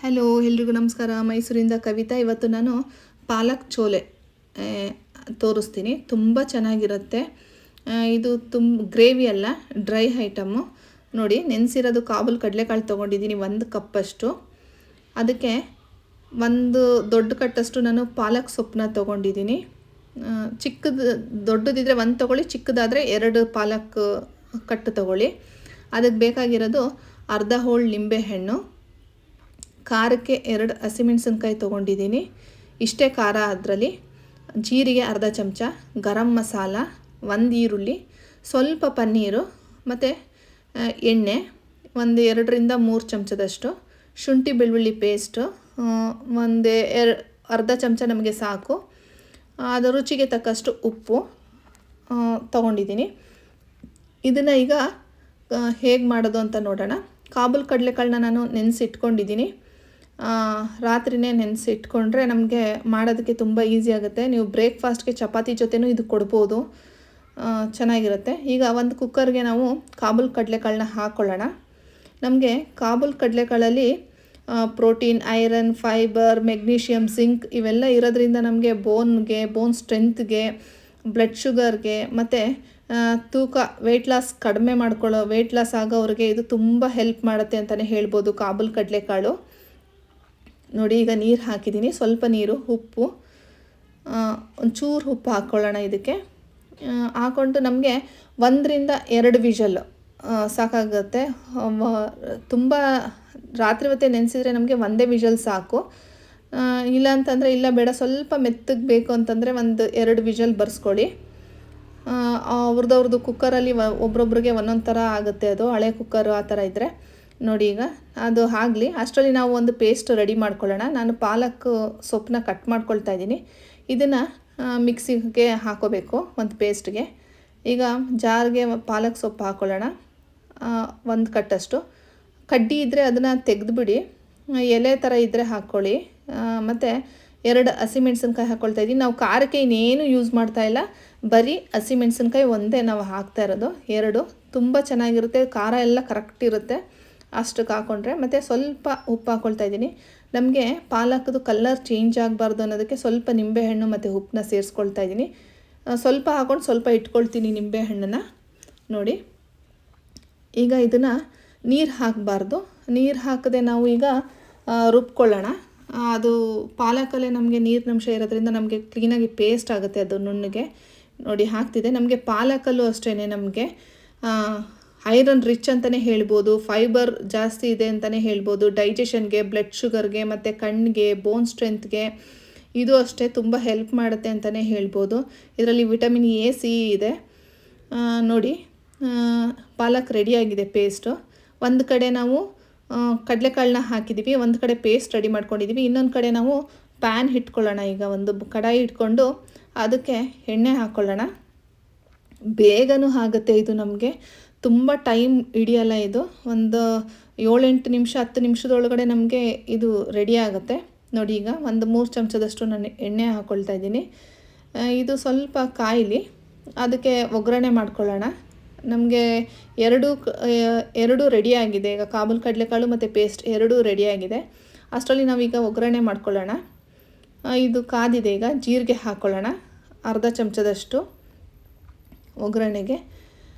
Hello ಎಲ್ರಿಗೂ ನಮಸ್ಕಾರ. ಮೈಸೂರಿಂದ ಕವಿತಾ. ಇವತ್ತು ನಾನು ಪಾಲಕ್ ಚೋಲೆ ತೋರಿಸ್ತೀನಿ. ತುಂಬ ಚೆನ್ನಾಗಿರುತ್ತೆ. ಇದು ಗ್ರೇವಿ ಅಲ್ಲ, ಡ್ರೈ ಐಟಮ್ಮು. ನೋಡಿ, ನೆನೆಸಿರೋದು ಕಾಬೂಲ್ ಕಡಲೆಕಾಳು ತೊಗೊಂಡಿದ್ದೀನಿ, 1 ಕಪ್ಪಷ್ಟು. ಅದಕ್ಕೆ ಒಂದು ದೊಡ್ಡ ಕಟ್ಟಷ್ಟು ನಾನು ಪಾಲಕ್ ಸೊಪ್ಪನ್ನ ತೊಗೊಂಡಿದ್ದೀನಿ. ಚಿಕ್ಕದು ದೊಡ್ಡದಿದ್ದರೆ 1 ತೊಗೊಳ್ಳಿ, ಚಿಕ್ಕದಾದರೆ 2 ಪಾಲಕ್ ಕಟ್ಟು ತೊಗೊಳ್ಳಿ. ಅದಕ್ಕೆ ಬೇಕಾಗಿರೋದು ಅರ್ಧ ಹೋಳು ನಿಂಬೆಹಣ್ಣು, ಖಾರಕ್ಕೆ 2 ಹಸಿಮೆಣಸಿನ್ಕಾಯಿ ತೊಗೊಂಡಿದ್ದೀನಿ, ಇಷ್ಟೇ ಖಾರ. ಅದರಲ್ಲಿ ಜೀರಿಗೆ ಅರ್ಧ ಚಮಚ, ಗರಂ ಮಸಾಲ, 1 ಈರುಳ್ಳಿ, ಸ್ವಲ್ಪ ಪನ್ನೀರು, ಮತ್ತು ಎಣ್ಣೆ 2ರಿಂದ 3 ಚಮಚದಷ್ಟು, ಶುಂಠಿ ಬೆಳ್ಳುಳ್ಳಿ ಪೇಸ್ಟು ಅರ್ಧ ಚಮಚ ನಮಗೆ ಸಾಕು. ಅದು ರುಚಿಗೆ ತಕ್ಕಷ್ಟು ಉಪ್ಪು ತೊಗೊಂಡಿದ್ದೀನಿ. ಇದನ್ನು ಈಗ ಹೇಗೆ ಮಾಡೋದು ಅಂತ ನೋಡೋಣ. ಕಾಬೂಲ್ ಕಡಲೆಕಾಳನ್ನ ನಾನು ನೆನೆಸಿಟ್ಕೊಂಡಿದ್ದೀನಿ. ರಾತ್ರಿನೇ ನೆನೆಸಿಟ್ಕೊಂಡ್ರೆ ನಮಗೆ ಮಾಡೋದಕ್ಕೆ ತುಂಬ ಈಸಿ ಆಗುತ್ತೆ. ನೀವು ಬ್ರೇಕ್ಫಾಸ್ಟ್ಗೆ ಚಪಾತಿ ಜೊತೆನೂ ಇದು ಕೊಡ್ಬೋದು, ಚೆನ್ನಾಗಿರುತ್ತೆ. ಈಗ ಒಂದು ಕುಕ್ಕರ್ಗೆ ನಾವು ಕಾಬೂಲ್ ಕಡಲೆಕಾಳನ್ನ ಹಾಕ್ಕೊಳ್ಳೋಣ. ನಮಗೆ ಕಾಬೂಲ್ ಕಡಲೆಕಾಳಲ್ಲಿ protein, iron, fibre, magnesium, zinc ಇವೆಲ್ಲ ಇರೋದ್ರಿಂದ ನಮಗೆ ಬೋನ್ ಸ್ಟ್ರೆಂತ್ಗೆ, ಬ್ಲಡ್ ಶುಗರ್ಗೆ, ಮತ್ತು ತೂಕ ವೆಯ್ಟ್ ಲಾಸ್ ಆಗೋವ್ರಿಗೆ ಇದು ತುಂಬ ಹೆಲ್ಪ್ ಮಾಡುತ್ತೆ ಅಂತಲೇ ಹೇಳ್ಬೋದು ಕಾಬೂಲ್ ಕಡಲೆಕಾಳು. ನೋಡಿ, ಈಗ ನೀರು ಹಾಕಿದ್ದೀನಿ, ಸ್ವಲ್ಪ ನೀರು, ಉಪ್ಪು, ಒಂಚೂರು ಉಪ್ಪು ಹಾಕ್ಕೊಳ್ಳೋಣ. ಇದಕ್ಕೆ ಹಾಕ್ಕೊಂಡು ನಮಗೆ 1ರಿಂದ 2 ವಿಷಲ್ ಸಾಕಾಗುತ್ತೆ. ತುಂಬ ರಾತ್ರಿ ಹೊತ್ತೇ ನೆನೆಸಿದರೆ ನಮಗೆ 1 ವಿಷಲ್ ಸಾಕು. ಇಲ್ಲ ಅಂತಂದರೆ ಇಲ್ಲ ಬೇಡ, ಸ್ವಲ್ಪ ಮೆತ್ತಗೆ ಬೇಕು ಅಂತಂದರೆ 1-2 ವಿಷಲ್ ಬರ್ಸ್ಕೊಳ್ಳಿ. ಅವ್ರದ್ದು ಕುಕ್ಕರಲ್ಲಿ ಒಬ್ರೊಬ್ರಿಗೆ ಒಂದೊಂದು ಥರ ಆಗುತ್ತೆ, ಅದು ಹಳೆ ಕುಕ್ಕರು ಆ ಥರ ಇದ್ದರೆ. ನೋಡಿ, ಈಗ ಅದು ಆಗಲಿ. ಅಷ್ಟರಲ್ಲಿ ನಾವು ಒಂದು ಪೇಸ್ಟ್ ರೆಡಿ ಮಾಡ್ಕೊಳ್ಳೋಣ. ನಾನು ಪಾಲಕ್ ಸೊಪ್ಪನ್ನ ಕಟ್ ಮಾಡ್ಕೊಳ್ತಾ ಇದ್ದೀನಿ. ಇದನ್ನು ಮಿಕ್ಸಿಗೆ ಹಾಕೋಬೇಕು, ಒಂದು ಪೇಸ್ಟ್ಗೆ. ಈಗ ಜಾರ್ಗೆ ಪಾಲಕ್ ಸೊಪ್ಪು ಹಾಕ್ಕೊಳ್ಳೋಣ, 1 ಕಟ್ಟಷ್ಟು. ಕಡ್ಡಿ ಇದ್ದರೆ ಅದನ್ನು ತೆಗೆದುಬಿಡಿ, ಎಲೆ ಥರ ಇದ್ದರೆ ಹಾಕ್ಕೊಳ್ಳಿ. ಮತ್ತು 2 ಹಸಿಮೆಣ್ಸಿನ್ಕಾಯಿ ಹಾಕ್ಕೊಳ್ತಾ ಇದ್ದೀನಿ. ನಾವು ಖಾರಕ್ಕೆ ಇನ್ನೇನು ಯೂಸ್ ಮಾಡ್ತಾಯಿಲ್ಲ, ಬರೀ ಹಸಿಮೆಣ್ಸಿನ್ಕಾಯಿ ಒಂದೇ ನಾವು ಹಾಕ್ತಾ ಇರೋದು. 2 ತುಂಬ ಚೆನ್ನಾಗಿರುತ್ತೆ, ಖಾರ ಎಲ್ಲ ಕರೆಕ್ಟ್ ಇರುತ್ತೆ ಅಷ್ಟಕ್ಕೆ ಹಾಕ್ಕೊಂಡ್ರೆ. ಮತ್ತು ಸ್ವಲ್ಪ ಉಪ್ಪು ಹಾಕ್ಕೊಳ್ತಾ ಇದ್ದೀನಿ. ನಮಗೆ ಪಾಲಕ್ದು ಕಲರ್ ಚೇಂಜ್ ಆಗಬಾರ್ದು ಅನ್ನೋದಕ್ಕೆ ಸ್ವಲ್ಪ ನಿಂಬೆಹಣ್ಣು ಮತ್ತು ಉಪ್ಪನ್ನ ಸೇರಿಸ್ಕೊಳ್ತಾ ಇದ್ದೀನಿ. ಸ್ವಲ್ಪ ಹಾಕ್ಕೊಂಡು ಸ್ವಲ್ಪ ಇಟ್ಕೊಳ್ತೀನಿ ನಿಂಬೆಹಣ್ಣನ್ನು. ನೋಡಿ, ಈಗ ಇದನ್ನು ನೀರು ಹಾಕಬಾರ್ದು. ನೀರು ಹಾಕದೆ ನಾವು ಈಗ ರುಬ್ಕೊಳ್ಳೋಣ. ಅದು ಪಾಲಕಲ್ಲೇ ನಮಗೆ ನೀರಿನಂಶ ಇರೋದ್ರಿಂದ ನಮಗೆ ಕ್ಲೀನಾಗಿ ಪೇಸ್ಟ್ ಆಗುತ್ತೆ, ಅದು ನುಣ್ಣಗೆ. ನೋಡಿ, ಹಾಕ್ತಿದೆ. ನಮಗೆ ಪಾಲಕಲ್ಲೂ ಅಷ್ಟೇ ನಮಗೆ ಐರನ್ ರಿಚ್ ಅಂತಲೇ ಹೇಳ್ಬೋದು, ಫೈಬರ್ ಜಾಸ್ತಿ ಇದೆ ಅಂತಲೇ ಹೇಳ್ಬೋದು. ಡೈಜೆಷನ್ಗೆ, ಬ್ಲಡ್ ಶುಗರ್ಗೆ, ಮತ್ತು ಕಣ್ಣಿಗೆ, ಬೋನ್ ಸ್ಟ್ರೆಂತ್ಗೆ ಇದು ಅಷ್ಟೇ ತುಂಬ ಹೆಲ್ಪ್ ಮಾಡುತ್ತೆ ಅಂತಲೇ ಹೇಳ್ಬೋದು. ಇದರಲ್ಲಿ ವಿಟಮಿನ್ ಎ, ಸಿ ಇದೆ. ನೋಡಿ, ಪಾಲಕ್ ರೆಡಿಯಾಗಿದೆ ಪೇಸ್ಟು. ಒಂದು ಕಡೆ ನಾವು ಕಡಲೆಕಾಳನ್ನ ಹಾಕಿದ್ದೀವಿ, ಒಂದು ಕಡೆ ಪೇಸ್ಟ್ ರೆಡಿ ಮಾಡ್ಕೊಂಡಿದ್ದೀವಿ. ಇನ್ನೊಂದು ಕಡೆ ನಾವು ಪ್ಯಾನ್ ಇಟ್ಕೊಳ್ಳೋಣ. ಈಗ ಒಂದು ಕಡಾಯಿ ಇಟ್ಕೊಂಡು ಅದಕ್ಕೆ ಎಣ್ಣೆ ಹಾಕ್ಕೊಳ್ಳೋಣ. ಬೇಗನೂ ಆಗುತ್ತೆ ಇದು, ನಮಗೆ ತುಂಬ ಟೈಮ್ ಹಿಡಿಯಲ್ಲ ಇದು. ಒಂದು 7-8 ನಿಮಿಷ 10 ನಿಮಿಷದೊಳಗಡೆ ನಮಗೆ ಇದು ರೆಡಿ ಆಗುತ್ತೆ. ನೋಡಿ, ಈಗ 3 ಚಮಚದಷ್ಟು ನಾನು ಎಣ್ಣೆ ಹಾಕ್ಕೊಳ್ತಾ ಇದ್ದೀನಿ. ಇದು ಸ್ವಲ್ಪ ಕಾಯಿಲಿ, ಅದಕ್ಕೆ ಒಗ್ಗರಣೆ ಮಾಡ್ಕೊಳ್ಳೋಣ. ನಮಗೆ ಎರಡು ರೆಡಿಯಾಗಿದೆ. ಈಗ ಕಾಬೂಲ್ ಕಡಲೆಕಾಳು ಮತ್ತು ಪೇಸ್ಟ್ 2 ರೆಡಿಯಾಗಿದೆ. ಅಷ್ಟರಲ್ಲಿ ನಾವೀಗ ಒಗ್ಗರಣೆ ಮಾಡ್ಕೊಳ್ಳೋಣ. ಇದು ಕಾದಿದೆ. ಈಗ ಜೀರಿಗೆ ಹಾಕ್ಕೊಳ್ಳೋಣ, ಅರ್ಧ ಚಮಚದಷ್ಟು ಒಗ್ಗರಣೆಗೆ.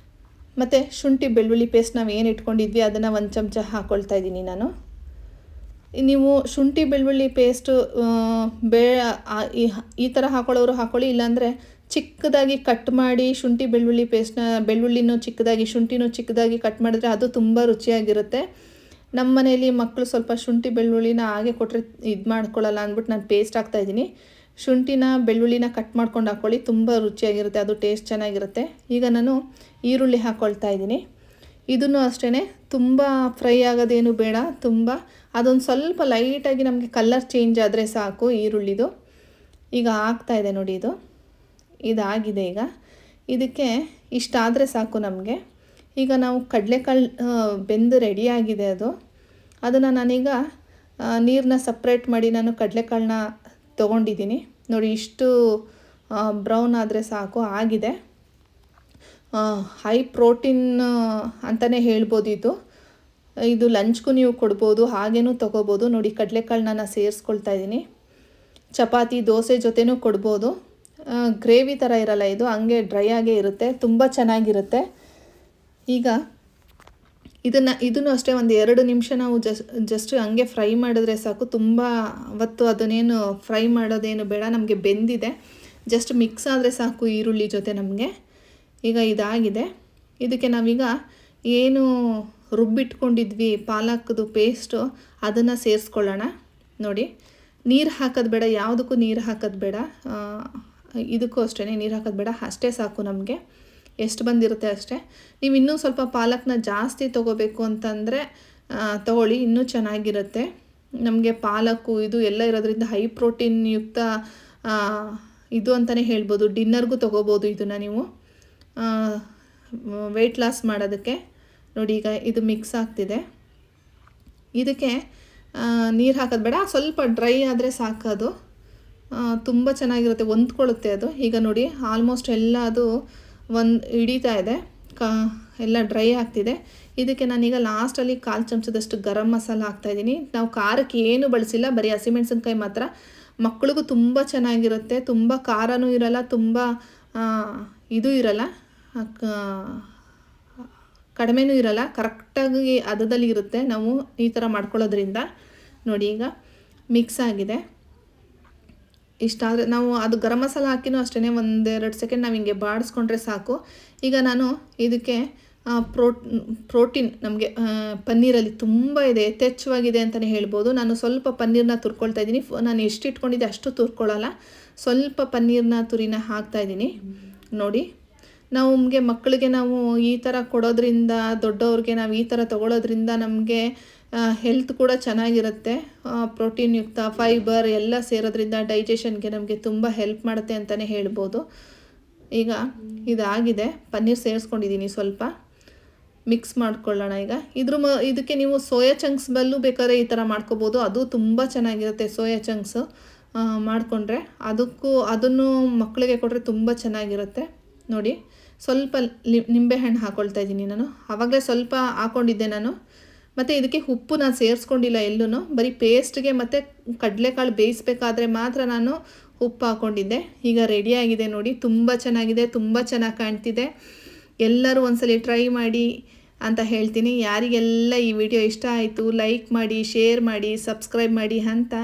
ಮತ್ತು ಶುಂಠಿ ಬೆಳ್ಳುಳ್ಳಿ ಪೇಸ್ಟ್ ನಾವು ಏನು ಇಟ್ಕೊಂಡಿದ್ವಿ ಅದನ್ನು 1 ಚಮಚ ಹಾಕ್ಕೊಳ್ತಾ ಇದ್ದೀನಿ ನಾನು. ನೀವು ಶುಂಠಿ ಬೆಳ್ಳುಳ್ಳಿ ಪೇಸ್ಟು ಈ ಥರ ಹಾಕೊಳ್ಳೋರು ಹಾಕ್ಕೊಳ್ಳಿ, ಇಲ್ಲಾಂದರೆ ಚಿಕ್ಕದಾಗಿ ಕಟ್ ಮಾಡಿ ಶುಂಠಿ ಬೆಳ್ಳುಳ್ಳಿ ಪೇಸ್ಟ್ನ, ಬೆಳ್ಳುಳ್ಳಿನೂ ಚಿಕ್ಕದಾಗಿ ಶುಂಠಿನೂ ಚಿಕ್ಕದಾಗಿ ಕಟ್ ಮಾಡಿದ್ರೆ ಅದು ತುಂಬ ರುಚಿಯಾಗಿರುತ್ತೆ. ನಮ್ಮ ಮನೆಯಲ್ಲಿ ಮಕ್ಕಳು ಸ್ವಲ್ಪ ಶುಂಠಿ ಬೆಳ್ಳುಳ್ಳಿನ ಹಾಗೆ ಕೊಟ್ಟರೆ ಇದು ಮಾಡ್ಕೊಳ್ಳಲ್ಲ ಅಂದ್ಬಿಟ್ಟು ನಾನು ಪೇಸ್ಟ್ ಹಾಕ್ತಾಯಿದ್ದೀನಿ. ಶುಂಠಿನ ಬೆಳ್ಳುಳ್ಳಿನ ಕಟ್ ಮಾಡ್ಕೊಂಡು ಹಾಕ್ಕೊಳ್ಳಿ, ತುಂಬ ರುಚಿಯಾಗಿರುತ್ತೆ, ಅದು ಟೇಸ್ಟ್ ಚೆನ್ನಾಗಿರುತ್ತೆ. ಈಗ ನಾನು ಈರುಳ್ಳಿ ಹಾಕ್ಕೊಳ್ತಾ ಇದ್ದೀನಿ. ಇದನ್ನು ಅಷ್ಟೇ ತುಂಬ ಫ್ರೈ ಆಗೋದೇನು ಬೇಡ, ಅದೊಂದು ಸ್ವಲ್ಪ ಲೈಟಾಗಿ ನಮಗೆ ಕಲರ್ ಚೇಂಜ್ ಆದರೆ ಸಾಕು ಈರುಳ್ಳಿದು. ಈಗ ಆಗ್ತಾಯಿದೆ ನೋಡಿ, ಇದಾಗಿದೆ. ಈಗ ಇದಕ್ಕೆ ಇಷ್ಟಾದರೆ ಸಾಕು ನಮಗೆ. ಈಗ ನಾವು ಕಡಲೆಕಾಳು ಬೆಂದು ರೆಡಿಯಾಗಿದೆ ಅದನ್ನು ನಾನೀಗ ನೀರನ್ನ ಸಪ್ರೇಟ್ ಮಾಡಿ ನಾನು ಕಡಲೆಕಾಳನ್ನ ತೊಗೊಂಡಿದ್ದೀನಿ. ನೋಡಿ, ಇಷ್ಟು ಬ್ರೌನ್ ಆದರೆ ಸಾಕು, ಆಗಿದೆ. ಹೈ ಪ್ರೋಟೀನ್ ಅಂತಲೇ ಹೇಳ್ಬೋದು ಇದು. ಇದು ಲಂಚ್ಗೂ ನೀವು ಕೊಡ್ಬೋದು, ಹಾಗೇನೂ ತೊಗೋಬೋದು. ನೋಡಿ ಕಡಲೆಕಾಳನ್ನ ನಾನು ಸೇರಿಸ್ಕೊಳ್ತಾ ಇದ್ದೀನಿ. ಚಪಾತಿ ದೋಸೆ ಜೊತೆನೂ ಕೊಡ್ಬೋದು. ಗ್ರೇವಿ ಥರ ಇರಲ್ಲ ಇದು, ಹಂಗೆ ಡ್ರೈ ಆಗೇ ಇರುತ್ತೆ, ತುಂಬ ಚೆನ್ನಾಗಿರುತ್ತೆ. ಈಗ ಇದನ್ನು ಅಷ್ಟೇ ಒಂದು 2 ನಿಮಿಷ ನಾವು ಜಸ್ಟ್ ಹಂಗೆ ಫ್ರೈ ಮಾಡಿದ್ರೆ ಸಾಕು. ತುಂಬ ಹೊತ್ತು ಅದನ್ನೇನು ಫ್ರೈ ಮಾಡೋದೇನು ಬೇಡ, ನಮಗೆ ಬೆಂದಿದೆ. ಜಸ್ಟ್ ಮಿಕ್ಸ್ ಆದರೆ ಸಾಕು ಈರುಳ್ಳಿ ಜೊತೆ ನಮಗೆ. ಈಗ ಇದಾಗಿದೆ. ಇದಕ್ಕೆ ನಾವೀಗ ಏನು ರುಬ್ಬಿಟ್ಕೊಂಡಿದ್ವಿ ಪಾಲಕ್ದು ಪೇಸ್ಟು ಅದನ್ನು ಸೇರಿಸ್ಕೊಳ್ಳೋಣ. ನೋಡಿ, ನೀರು ಹಾಕೋದು ಬೇಡ, ಯಾವುದಕ್ಕೂ ನೀರು ಹಾಕೋದು ಬೇಡ. ಇದಕ್ಕೂ ಅಷ್ಟೇ ನೀರು ಹಾಕೋದು ಬೇಡ, ಅಷ್ಟೇ ಸಾಕು ನಮಗೆ. ಎಷ್ಟು ಬಂದಿರುತ್ತೆ ಅಷ್ಟೇ. ನೀವು ಇನ್ನೂ ಸ್ವಲ್ಪ ಪಾಲಕ್ನ ಜಾಸ್ತಿ ತೊಗೋಬೇಕು ಅಂತಂದರೆ ತೊಗೊಳ್ಳಿ, ಇನ್ನೂ ಚೆನ್ನಾಗಿರುತ್ತೆ. ನಮಗೆ ಪಾಲಕ್ಕು ಇದು ಎಲ್ಲ ಇರೋದ್ರಿಂದ ಹೈ ಪ್ರೋಟೀನ್ ಯುಕ್ತ ಇದು ಅಂತಲೇ ಹೇಳ್ಬೋದು. ಡಿನ್ನರ್ಗೂ ತೊಗೋಬೋದು ಇದನ್ನು ನೀವು ವೆಯ್ಟ್ ಲಾಸ್ ಮಾಡೋದಕ್ಕೆ. ನೋಡಿ ಈಗ ಇದು ಮಿಕ್ಸ್ ಆಗ್ತಿದೆ. ಇದಕ್ಕೆ ನೀರು ಹಾಕೋದು ಬೇಡ, ಸ್ವಲ್ಪ ಡ್ರೈ ಆದರೆ ಸಾಕೋದು, ತುಂಬ ಚೆನ್ನಾಗಿರುತ್ತೆ, ಹೊಂದ್ಕೊಳ್ಳುತ್ತೆ ಅದು. ಈಗ ನೋಡಿ ಆಲ್ಮೋಸ್ಟ್ ಎಲ್ಲ ಅದು ಹಿಡಿತಾ ಇದೆ, ಎಲ್ಲ ಡ್ರೈ ಆಗ್ತಿದೆ. ಇದಕ್ಕೆ ನಾನೀಗ ಲಾಸ್ಟಲ್ಲಿ 1/4 ಚಮಚದಷ್ಟು ಗರಂ ಮಸಾಲ ಹಾಕ್ತಾಯಿದ್ದೀನಿ. ನಾವು ಖಾರಕ್ಕೆ ಏನು ಬಳಸಿಲ್ಲ, ಬರೀ ಹಸಿಮೆಣಸಿನ್ಕಾಯಿ ಮಾತ್ರ. ಮಕ್ಳಿಗೂ ತುಂಬ ಚೆನ್ನಾಗಿರುತ್ತೆ, ತುಂಬ ಖಾರನೂ ಇರಲ್ಲ, ತುಂಬ ಇದು ಇರಲ್ಲ, ಕಡಿಮೆನೂ ಇರಲ್ಲ, ಕರೆಕ್ಟಾಗಿ ಅದರಲ್ಲಿ ಇರುತ್ತೆ ನಾವು ಈ ಥರ ಮಾಡ್ಕೊಳ್ಳೋದ್ರಿಂದ. ನೋಡಿ ಈಗ ಮಿಕ್ಸ್ ಆಗಿದೆ. ಇಷ್ಟಾದರೆ ನಾವು ಅದು ಗರಂ ಮಸಾಲ ಹಾಕಿನೂ ಅಷ್ಟೇ 1-2 ಸೆಕೆಂಡ್ ನಾವು ಹಿಂಗೆ ಬಾಡಿಸ್ಕೊಂಡ್ರೆ ಸಾಕು. ಈಗ ನಾನು ಇದಕ್ಕೆ ಪ್ರೋಟೀನ್ ನಮಗೆ ಪನ್ನೀರಲ್ಲಿ ತುಂಬ ಇದೆ, ಯಥೇಚ್ಛವಾಗಿದೆ ಅಂತಲೇ ಹೇಳ್ಬೋದು. ನಾನು ಸ್ವಲ್ಪ ಪನ್ನೀರನ್ನ ತುರ್ಕೊಳ್ತಾ ಇದ್ದೀನಿ. ನಾನು ಎಷ್ಟು ಇಟ್ಕೊಂಡಿದ್ದೆ ಅಷ್ಟು ತುರ್ಕೊಳ್ಳಲ್ಲ, ಸ್ವಲ್ಪ ಪನ್ನೀರನ್ನ ತುರಿನ ಹಾಕ್ತಾಯಿದ್ದೀನಿ. ನೋಡಿ, ನಮಗೆ ಮಕ್ಕಳಿಗೆ ನಾವು ಈ ಥರ ಕೊಡೋದ್ರಿಂದ, ದೊಡ್ಡವ್ರಿಗೆ ನಾವು ಈ ಥರ ತೊಗೊಳೋದ್ರಿಂದ ನಮಗೆ ಹೆಲ್ತ್ ಕೂಡ ಚೆನ್ನಾಗಿರುತ್ತೆ. ಪ್ರೋಟೀನ್ ಯುಕ್ತ ಫೈಬರ್ ಎಲ್ಲ ಸೇರೋದ್ರಿಂದ ಡೈಜೆಷನ್ಗೆ ನಮಗೆ ತುಂಬ ಹೆಲ್ಪ್ ಮಾಡುತ್ತೆ ಅಂತಲೇ ಹೇಳ್ಬೋದು. ಈಗ ಇದಾಗಿದೆ, ಪನ್ನೀರ್ ಸೇರಿಸ್ಕೊಂಡಿದ್ದೀನಿ, ಸ್ವಲ್ಪ ಮಿಕ್ಸ್ ಮಾಡ್ಕೊಳ್ಳೋಣ. ಈಗ ಇದಕ್ಕೆ ನೀವು ಸೋಯಾ ಚಂಕ್ಸ್ ಬಲ್ಲೂ ಬೇಕಾದ್ರೆ ಈ ಥರ ಮಾಡ್ಕೋಬೋದು, ಅದು ತುಂಬ ಚೆನ್ನಾಗಿರುತ್ತೆ. ಸೋಯಾ ಚಂಕ್ಸು ಮಾಡಿಕೊಂಡ್ರೆ ಅದನ್ನು ಮಕ್ಕಳಿಗೆ ಕೊಟ್ಟರೆ ತುಂಬ ಚೆನ್ನಾಗಿರುತ್ತೆ. ನೋಡಿ, ಸ್ವಲ್ಪ ನಿಂಬೆಹಣ್ಣು ಹಾಕ್ಕೊಳ್ತಾ ಇದ್ದೀನಿ ನಾನು. ಆವಾಗಲೇ ಸ್ವಲ್ಪ ಹಾಕ್ಕೊಂಡಿದ್ದೆ ನಾನು. ಮತ್ತು ಇದಕ್ಕೆ ಉಪ್ಪು ನಾನು ಸೇರಿಸ್ಕೊಂಡಿಲ್ಲ ಎಲ್ಲೂ, ಬರೀ ಪೇಸ್ಟ್ಗೆ ಮತ್ತು ಕಡಲೆಕಾಳು ಬೇಯಿಸ್ಬೇಕಾದ್ರೆ ಮಾತ್ರ ನಾನು ಉಪ್ಪು ಹಾಕ್ಕೊಂಡಿದ್ದೆ. ಈಗ ರೆಡಿಯಾಗಿದೆ ನೋಡಿ, ತುಂಬ ಚೆನ್ನಾಗಿದೆ, ತುಂಬ ಚೆನ್ನಾಗಿ ಕಾಣ್ತಿದೆ. ಎಲ್ಲರೂ ಒಂದ್ಸಲಿ ಟ್ರೈ ಮಾಡಿ ಅಂತ ಹೇಳ್ತೀನಿ. ಯಾರಿಗೆಲ್ಲ ಈ ವಿಡಿಯೋ ಇಷ್ಟ ಆಯಿತು ಲೈಕ್ ಮಾಡಿ, ಶೇರ್ ಮಾಡಿ, ಸಬ್ಸ್ಕ್ರೈಬ್ ಮಾಡಿ ಅಂತ